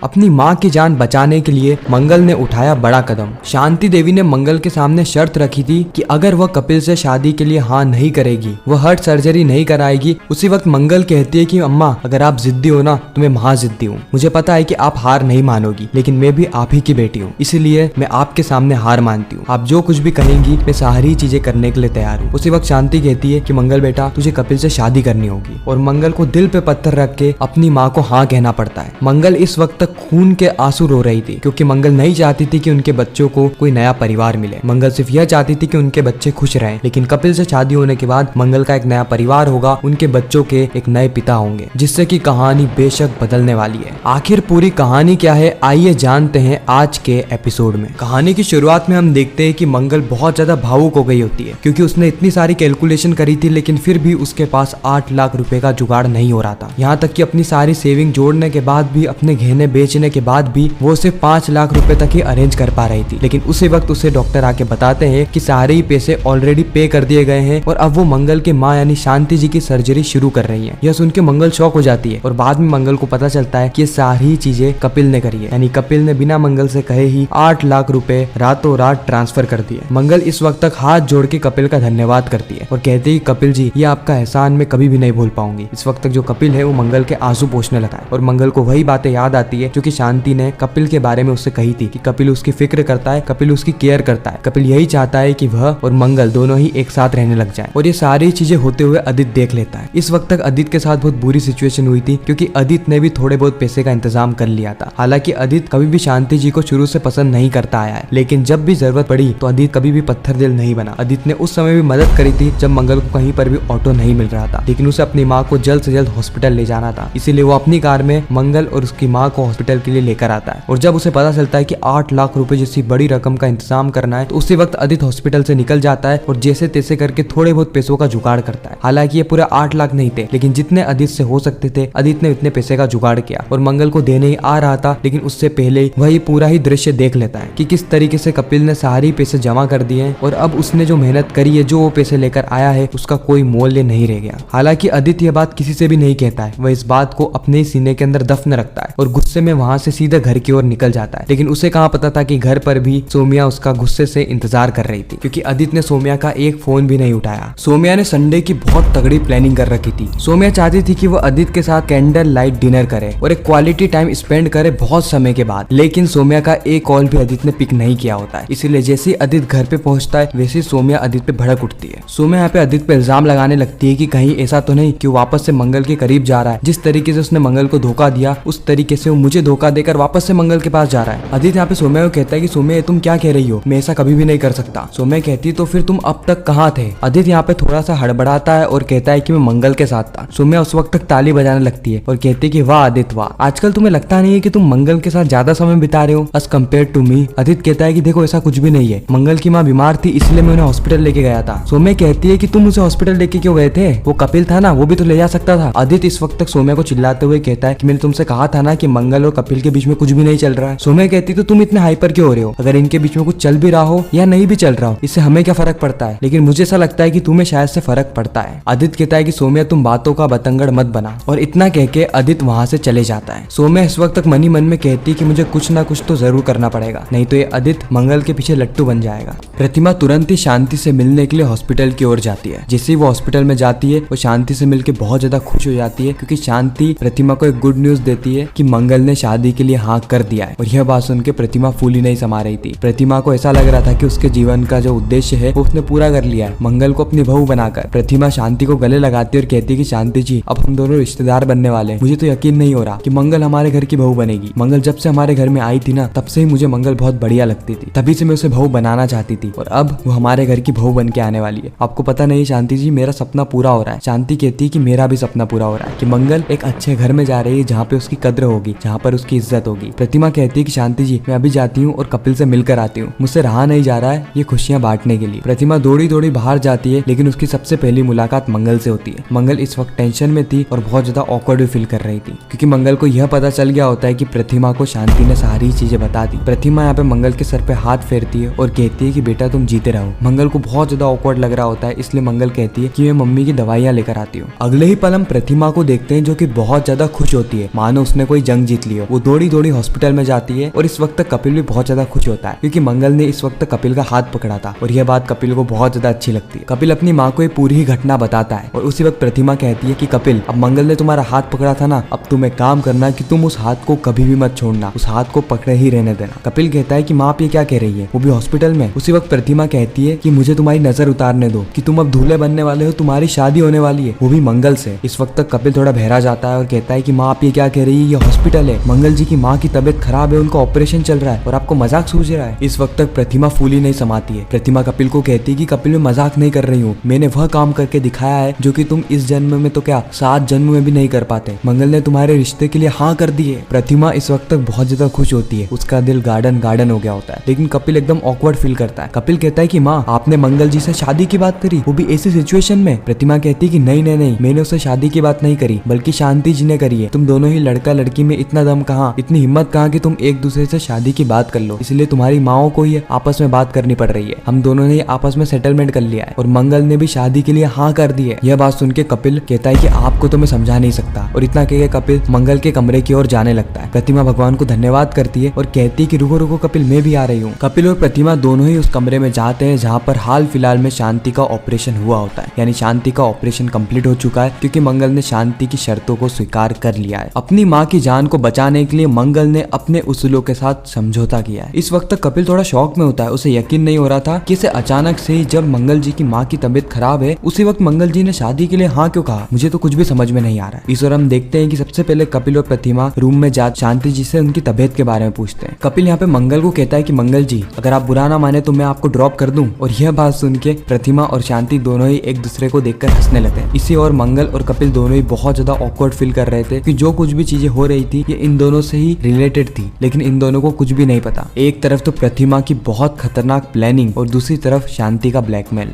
अपनी माँ की जान बचाने के लिए मंगल ने उठाया बड़ा कदम। शांति देवी ने मंगल के सामने शर्त रखी थी कि अगर वह कपिल से शादी के लिए हाँ नहीं करेगी, वह हार्ट सर्जरी नहीं कराएगी। उसी वक्त मंगल कहती है कि अम्मा अगर आप जिद्दी हो ना तो मैं महाजिद्दी हूँ। मुझे पता है कि आप हार नहीं मानोगी, लेकिन मैं भी आप ही की बेटी हूँ, इसीलिए मैं आपके सामने हार मानती हूँ। आप जो कुछ भी कहेंगी मैं सारी चीजें करने के लिए तैयार हूँ। उसी वक्त शांति कहती है कि मंगल बेटा तुझे कपिल से शादी करनी होगी, और मंगल को दिल पे पत्थर रख के अपनी माँ को हाँ कहना पड़ता है। मंगल इस वक्त तक खून के आंसू रो रही थी, क्योंकि मंगल नहीं चाहती थी कि उनके बच्चों को कोई नया परिवार मिले। मंगल सिर्फ यह चाहती थी कि उनके बच्चे खुश रहें, लेकिन कपिल से शादी होने के बाद मंगल का एक नया परिवार होगा, उनके बच्चों के एक नए पिता होंगे, जिससे कि कहानी बेशक बदलने वाली है। आखिर पूरी कहानी क्या है, आइए जानते हैं आज के एपिसोड में। कहानी की शुरुआत में हम देखते हैं कि मंगल बहुत ज्यादा भावुक हो गई होती है, क्योंकि उसने इतनी सारी कैलकुलेशन करी थी, लेकिन फिर भी उसके पास 8 लाख रुपए का जुगाड़ नहीं हो रहा था। यहाँ तक कि अपनी सारी सेविंग जोड़ने के बाद भी, अपने गहने बेचने के बाद भी वो सिर्फ 5 लाख रुपए तक ही अरेंज कर पा रही थी। लेकिन उसी वक्त उसे डॉक्टर आके बताते हैं कि सारे ही पैसे ऑलरेडी पे कर दिए गए हैं, और अब वो मंगल के माँ यानी शांति जी की सर्जरी शुरू कर रही है। यह सुन के मंगल शॉक हो जाती है, और बाद में मंगल को पता चलता है कि ये सारी चीजें कपिल ने करी है, यानी कपिल ने बिना मंगल से कहे ही 8 लाख रुपए रातों रात ट्रांसफर कर दिए। मंगल इस वक्त तक हाथ जोड़ के कपिल का धन्यवाद करती है और कहती है कपिल जी ये आपका एहसान मैं कभी भी नहीं भूल पाऊंगी। इस वक्त तक जो कपिल है वो मंगल के आंसू पोंछने लगा है, और मंगल को वही बातें याद आती है जो कि शांति ने कपिल के बारे में उससे कही थी कि कपिल उसकी फिक्र करता है, कपिल उसकी केयर करता है, कपिल यही चाहता है कि वह और मंगल दोनों ही एक साथ रहने लग जाएं। और ये सारी चीजें होते हुए अदित देख लेता है। इस वक्त तक अदित के साथ बहुत बुरी सिचुएशन हुई थी, क्योंकि अदित ने भी थोड़े बहुत पैसे का इंतजाम कर लिया था। हालांकि अदित कभी भी शांति जी को शुरू से पसंद नहीं करता आया है, लेकिन जब भी जरूरत पड़ी तो अदित कभी भी पत्थर दिल नहीं बना। अदित ने उस समय भी मदद करी थी जब मंगल को कहीं पर भी ऑटो नहीं मिल रहा था, लेकिन उसे अपनी माँ को जल्द से जल्द हॉस्पिटल ले जाना था, इसीलिए वो अपनी कार में मंगल और उसकी माँ को हॉस्पिटल के लिए लेकर आता है। और जब उसे पता चलता है कि 8 लाख रुपए जैसी बड़ी रकम का इंतजाम करना है, तो उसी वक्त अदित हॉस्पिटल से निकल जाता है और जैसे तैसे करके थोड़े बहुत पैसों का जुगाड़ करता है। हालांकि ये पूरा 8 लाख नहीं थे, लेकिन जितने अदित से हो सकते थे अदित ने इतने पैसे का जुगाड़ किया, और मंगल को देने ही आ रहा था, लेकिन उससे पहले वही पूरा ही दृश्य देख लेता है कि किस तरीके से कपिल ने सारी पैसे जमा कर दिए हैं, और अब उसने जो मेहनत करी है, जो वो पैसे लेकर आया है, उसका कोई मूल्य नहीं रह गया। हालांकि अदित यह बात किसी से भी नहीं कहता है, वह इस बात को अपने सीने के अंदर दफन रखता है और गुस्से में वहां से सीधे घर की ओर निकल जाता है। लेकिन उसे कहाँ पता था कि घर पर भी सोमिया उसका गुस्से से इंतजार कर रही थी, क्योंकि अदित ने सोमिया का एक फोन भी नहीं उठाया। सोमिया ने संडे की बहुत तगड़ी प्लानिंग कर रखी थी। सोमिया चाहती थी कि वो अदित के साथ कैंडल लाइट डिनर करे और एक क्वालिटी टाइम स्पेंड करे बहुत समय के बाद, लेकिन सोमिया का एक कॉल भी अदित ने पिक नहीं किया होता है। इसीलिए जैसे ही अदित घर पे पहुंचता है, वैसे ही सोमिया अदित पे भड़क उठती है। सोमिया यहाँ पे अदित पे इल्जाम लगाने लगती है कि कहीं ऐसा तो नहीं कि वो वापस से मंगल के करीब जा रहा है। जिस तरीके से उसने मंगल को धोखा दिया, उस तरीके से वो मुझे धोखा देकर वापस से मंगल के पास जा रहा है। अदित यहाँ पे सोमिया को कहता है कि सोमिया तुम क्या कह रही हो, मैं ऐसा कभी भी नहीं कर सकता। सोमिया कहती है तो फिर तुम अब तक कहाँ थे। अदित यहाँ पे थोड़ा सा हड़बड़ाता है और कहता है कि मैं मंगल के साथ था। सोमिया उस वक्त तक ताली बजाने लगती है और कहती है कि वाह अदित वाह, आजकल तुम्हें लगता नहीं है कि तुम मंगल के साथ ज्यादा समय बिता रहे हो as compare to me. Adit कहता है कि देखो ऐसा कुछ भी नहीं है, मंगल की माँ बीमार थी इसलिए मैं उन्हें हॉस्पिटल लेके गया था। सोमिया कहती है कि तुम उसे हॉस्पिटल लेके क्यों गए थे, वो कपिल था ना, वो भी तो ले जा सकता था। अदित इस वक्त तक सोमिया को चिल्लाते हुए कहता है कि मैंने तुमसे कहा था ना कि मंगल और कपिल के बीच में कुछ भी नहीं चल रहा है। सोमिया कहती तो तुम इतने हाइपर क्यों हो रहे हो, अगर इनके बीच में कुछ चल भी रहा हो या नहीं भी चल रहा हो, इससे हमें क्या फर्क पड़ता है, लेकिन मुझे ऐसा लगता है कि तुम्हें शायद से फर्क पड़ता है। अदित कहता है कि सोमिया तुम बातों का बतंगड़ मत बना, और इतना कह के अदित वहाँ से चले जाता है। सोमिया इस वक्त तक मन ही मन में कहती है कि मुझे कुछ ना कुछ तो जरूर करना पड़ेगा, नहीं तो ये अदित मंगल के पीछे लट्टू बन जाएगा। प्रतिमा तुरंत ही शांति से मिलने के लिए हॉस्पिटल की ओर जाती है। जैसे ही वो हॉस्पिटल में जाती है, वो शांति से मिलकर बहुत ज्यादा खुश हो जाती है, क्योंकि शांति प्रतिमा को एक गुड न्यूज देती है कि मंगल ने शादी के लिए हाँ कर दिया है। और यह बात सुन के प्रतिमा फूली नहीं समा रही थी। प्रतिमा को ऐसा लग रहा था कि उसके जीवन का जो उद्देश्य है वो उसने पूरा कर लिया है, मंगल को अपनी बहू बनाकर। प्रतिमा शांति को गले लगाती है और कहती है कि शांति जी अब हम दोनों रिश्तेदार बनने वाले हैं। मुझे तो यकीन नहीं हो रहा कि मंगल हमारे घर की बहू बनेगी। मंगल जब से हमारे घर में आई थी ना, तब से ही मुझे मंगल बहुत बढ़िया लगती थी, तभी से मैं उसे बहू बनाना चाहती थी, और अब वो हमारे घर की बहू बन के आने वाली है। आपको पता नहीं शांति जी, मेरा सपना पूरा हो रहा है। शांति कहती है कि मेरा भी सपना पूरा हो रहा है कि मंगल एक अच्छे घर में जा रही है, जहाँ पे उसकी कद्र होगी, जहाँ पर उसकी इज्जत होगी। प्रतिमा कहती है कि शांति जी मैं अभी जाती हूँ और कपिल से मिलकर आती हूँ, मुझसे रहा नहीं जा रहा है ये खुशियाँ बांटने के लिए। प्रतिमा दौड़ी दौड़ी बाहर जाती है, लेकिन उसकी सबसे पहली मुलाकात मंगल से होती है। मंगल इस वक्त टेंशन में थी और बहुत ज्यादा ऑकवर्ड भी फील कर रही थी, क्योंकि मंगल को यह पता चल गया होता है कि प्रतिमा को शांति ने सारी चीजें बता दी। प्रतिमा यहाँ पे मंगल के सर पे हाथ फेरती है और कहती है कि बेटा तुम जीते रहो। मंगल को बहुत ज्यादा ऑकवर्ड लग रहा होता है, इसलिए मंगल कहती है कि मैं मम्मी की दवाइयाँ लेकर आती हूँ। अगले ही पल हम प्रतिमा को देखते हैं जो कि बहुत ज्यादा खुश होती है, मानो उसने कोई जंग जीत ली लिए वो दौड़ी दौड़ी हॉस्पिटल में जाती है और इस वक्त तक कपिल भी बहुत ज्यादा खुश होता है क्योंकि मंगल ने इस वक्त तक कपिल का हाथ पकड़ा था और यह बात कपिल को बहुत ज्यादा अच्छी लगती है। कपिल अपनी माँ को ये पूरी ही घटना बताता है और उसी वक्त प्रतिमा कहती है कि कपिल, अब मंगल ने तुम्हारा हाथ पकड़ा था ना, अब तुम एक काम करना कि तुम उस हाथ को कभी भी मत छोड़ना, उस हाथ को पकड़े ही रहने देना। कपिल कहता है कि माँ आप ये क्या कह रही है, वो भी हॉस्पिटल में। उसी वक्त प्रतिमा कहती है कि मुझे तुम्हारी नजर उतारने दो कि तुम अब दूल्हे बनने वाले हो, तुम्हारी शादी होने वाली है, वो भी मंगल से। इस वक्त तक कपिल थोड़ा बहरा जाता है और कहता है कि माँ आप ये क्या कह रही है, ये हॉस्पिटल है, मंगल जी की माँ की तबीयत खराब है, उनका ऑपरेशन चल रहा है और आपको मजाक सूझ रहा है। इस वक्त तक प्रतिमा फूली नहीं समाती है। प्रतिमा कपिल को कहती है कि कपिल मैं मजाक नहीं कर रही हूँ, मैंने वह काम करके दिखाया है जो कि तुम इस जन्म में तो क्या 7 जन्म में भी नहीं कर पाते। मंगल ने तुम्हारे रिश्ते के लिए हाँ कर दी है। प्रतिमा इस वक्त तक बहुत ज्यादा खुश होती है, उसका दिल गार्डन गार्डन हो गया होता है, लेकिन कपिल एकदम ऑकवर्ड फील करता है। कपिल कहता है कि माँ आपने मंगल जी से शादी की बात करी, वो भी ऐसी सिचुएशन में। प्रतिमा कहती है कि नहीं नहीं नहीं, मैंने उससे शादी की बात नहीं करी, बल्कि शांति जी ने करी है। तुम दोनों ही लड़का लड़की में इतना दम कहाँ, इतनी हिम्मत कहाँ कि तुम एक दूसरे से शादी की बात कर लो, इसलिए तुम्हारी माओ को ही आपस में बात करनी पड़ रही है। हम दोनों ने आपस में सेटलमेंट कर लिया है और मंगल ने भी शादी के लिए हाँ कर दी है। यह बात सुन के कपिल कहता है कि आपको तो मैं समझा नहीं सकता, और इतना कह के कपिल मंगल के कमरे की ओर जाने लगता है। प्रतिमा भगवान को धन्यवाद करती है और कहती है कि रुको रुको कपिल, मैं भी आ रही हूँ। कपिल और प्रतिमा दोनों ही उस कमरे में जाते हैं जहाँ पर हाल फिलहाल में शांति का ऑपरेशन हुआ होता है, यानी शांति का ऑपरेशन कंप्लीट हो चुका है क्योंकि मंगल ने शांति की शर्तों को स्वीकार कर लिया है। अपनी माँ की जान को बचाने के लिए मंगल ने अपने उसूलों के साथ समझौता किया है। इस वक्त तक कपिल थोड़ा शॉक में होता है, उसे यकीन नहीं हो रहा था कि इसे अचानक से ही जब मंगल जी की माँ की तबीयत खराब है उसी वक्त मंगल जी ने शादी के लिए हाँ क्यों कहा। मुझे तो कुछ भी समझ में नहीं आ रहा है। इस ओर हम देखते हैं कि सबसे पहले कपिल और प्रतिमा रूम में जा शांति जी से उनकी तबीयत के बारे में पूछते हैं। कपिल यहाँ पे मंगल को कहता है कि मंगल जी अगर आप बुरा ना माने तो मैं आपको ड्रॉप कर दूं, और यह बात सुन के प्रतिमा और शांति दोनों ही एक दूसरे को देखकर हंसने लगते हैं। इसी और मंगल और कपिल दोनों ही बहुत ज्यादा ऑकवर्ड फील कर रहे थे कि जो कुछ भी चीजें हो रही थी ये इन दोनों से ही रिलेटेड थी, लेकिन इन दोनों को कुछ भी नहीं पता। एक तरफ तो प्रतिमा की बहुत खतरनाक प्लानिंग और दूसरी तरफ शांति का ब्लैकमेल।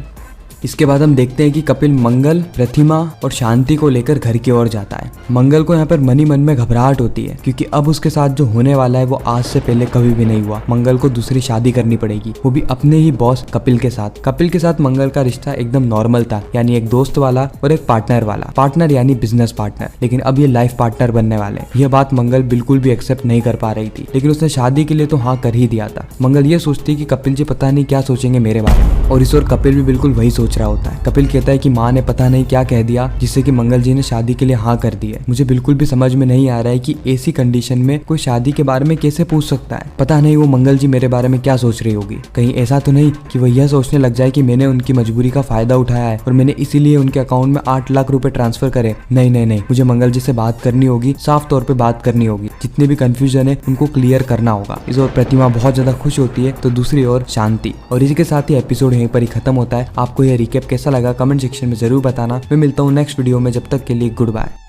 इसके बाद हम देखते हैं कि कपिल मंगल, प्रतिमा और शांति को लेकर घर की ओर जाता है। मंगल को यहाँ पर मन ही मन में घबराहट होती है क्योंकि अब उसके साथ जो होने वाला है वो आज से पहले कभी भी नहीं हुआ। मंगल को दूसरी शादी करनी पड़ेगी, वो भी अपने ही बॉस कपिल के साथ। कपिल के साथ मंगल का रिश्ता एकदम नॉर्मल था, यानी एक दोस्त वाला और एक पार्टनर वाला। पार्टनर यानी बिजनेस पार्टनर, लेकिन अब ये लाइफ पार्टनर बनने वाले। यह बात मंगल बिल्कुल भी एक्सेप्ट नहीं कर पा रही थी, लेकिन उसने शादी के लिए तो हाँ कर ही दिया था। मंगल ये सोचती कि कपिल जी पता नहीं क्या सोचेंगे मेरे बारे में, और इस ओर कपिल भी बिल्कुल वही सोच रहा होता है। कपिल कहता है कि माँ ने पता नहीं क्या कह दिया जिससे कि मंगल जी ने शादी के लिए हाँ कर दी है। मुझे बिल्कुल भी समझ में नहीं आ रहा है कि ऐसी कंडीशन में कोई शादी के बारे में कैसे पूछ सकता है। पता नहीं वो मंगल जी मेरे बारे में क्या सोच रही होगी। कहीं ऐसा तो नहीं कि वो यह सोचने लग जाए कि मैंने उनकी मजबूरी का फायदा उठाया है और मैंने इसीलिए उनके अकाउंट में 8 लाख रुपए ट्रांसफर करे। नहीं नहीं नहीं, मुझे मंगल जी से बात करनी होगी, साफ तौर पर बात करनी होगी। जितने भी कंफ्यूजन है उनको क्लियर करना होगा। इस ओर प्रतिमा बहुत ज्यादा खुश होती है तो दूसरी ओर शांति। और इसी के साथ ही एपिसोड यहीं पर ही खत्म होता है। आपको यह रिकैप कैसा लगा कमेंट सेक्शन में जरूर बताना। मैं मिलता हूँ नेक्स्ट वीडियो में, जब तक के लिए गुड बाय।